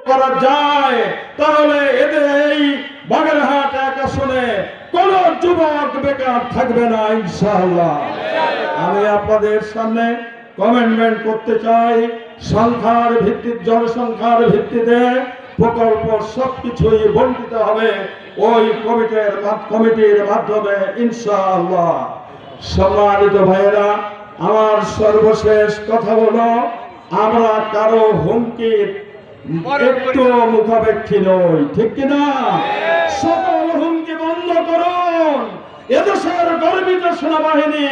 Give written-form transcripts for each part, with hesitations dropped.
করা যায়, তাহলে এদের এই বাগেরহাট এক আসনে কোন যুবক বেকার থাকবে না ইনশাআল্লাহ। আমি আপনাদের সামনে কমেন্টমেন্ট করতে চাই, সংখ্যার ভিত্তিতে, জনসংখ্যার ভিত্তিতে প্রকল্প সবকিছুই বণ্টিত হবে ওই কমিটির মাধ্যমে ইনশাআল্লাহ। সম্মানিত ভাইয়েরা, আমার সর্বশেষ কথা হলো, আমরা কারো হুমকির একটু মুখাপেক্ষী নই, ঠিক কিনা? সকল হুমকি বন্ধ করুন। এদেশের গর্বিত সেনাবাহিনী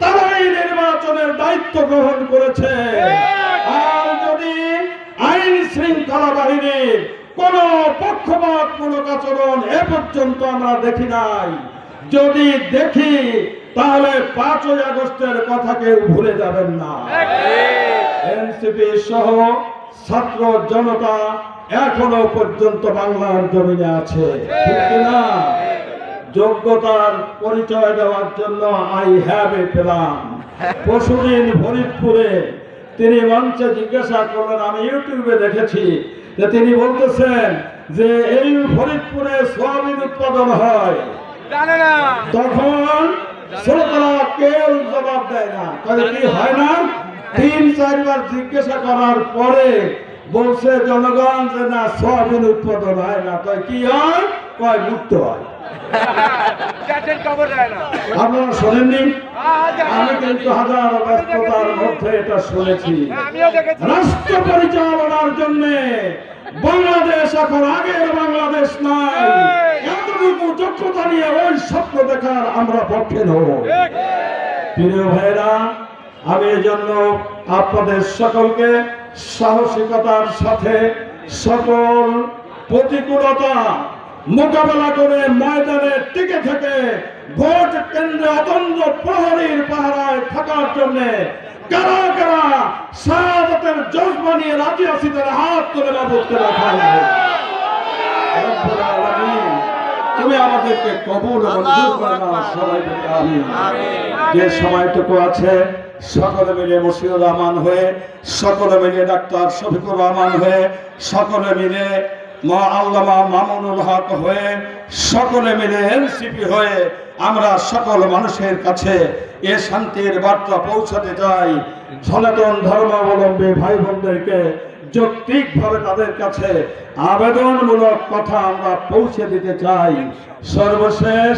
তারাই নির্বাচনের দায়িত্ব গ্রহণ করেছে। আর যদি আইন শৃঙ্খলা বাহিনীর কোন পক্ষপাতমূলক আচরণ এ পর্যন্ত আমরা দেখি নাই, যদি দেখি তাহলে 5ই আগস্টের কথা কেউ ভুলে যাবেন না। এনসিপি সহ ছাত্র জনতা এখনো পর্যন্ত বাংলার জমিনে আছে, ঠিক কিনা? যোগ্যতার পরিচয় দেওয়ার জন্য আই হ্যাভ এ প্ল্যান। পরশুদিন ফরিদপুরে তিনি মঞ্চে জিজ্ঞাসা করলেন, আমি ইউটিউবে দেখেছি যে তিনি বলতেছেন যে এই ফরিদপুরে সোয়াবিন উৎপাদন হয়, তখন শ্রোতারা কেউ জবাব দেয় না, তাহলে কি হয় না? 3-4 বার জিজ্ঞাসা করার পরে বলছে জনগণ যে না, সোয়াবিন উৎপাদন হয় না, তাই কি হয়? কয় মুক্ত হয়। আপনারা শোনেননি? আমি কিন্তু হাজার ব্যস্ততার মধ্যে এটা শুনেছি। রাষ্ট্র পরিচালনার জন্য বাংলাদেশ এখন আগের বাংলাদেশ নাই। এতটুকু যোগ্যতা নিয়ে ওই স্বপ্ন দেখার আমরা পক্ষে নই। প্রিয় ভাইরা, আমি এজন্য আপনাদের সকলকে সাহসিকতার সাথে সকল প্রতিকূলতা মোকাবেলা করে ময়দানে টিকে থেকে ভোট কেন্দ্রে অতন্দ্র প্রহরীর পাহারায় থাকার জন্য কারা কারা শাহাদাতের জজবা নিয়ে রাজি আছি, তারা হাত তুলে বাবুকে রাখা হবে। তুমি আমাদেরকে কবুল ও মঞ্জুর করে নাও, সবাই বলি আমিন। যে সময়টুকু আছে সকলে মিলে মশিউর রহমান হয়ে, সকলে মিলে ডাক্তার শফিকুর রহমান হয়ে, সকলে মিলে আল্লামা মামুনুল হক হয়ে, সকলে মিলে এনসিপি হয়ে আমরা সকল মানুষের কাছে এ শান্তির বার্তা পৌঁছাতে চাই। সনাতন ধর্মাবলম্বী ভাই বোনদেরকে যৌক্তিকভাবে তাদের কাছে আবেদনমূলক কথা আমরা পৌঁছে দিতে চাই। সর্বশেষ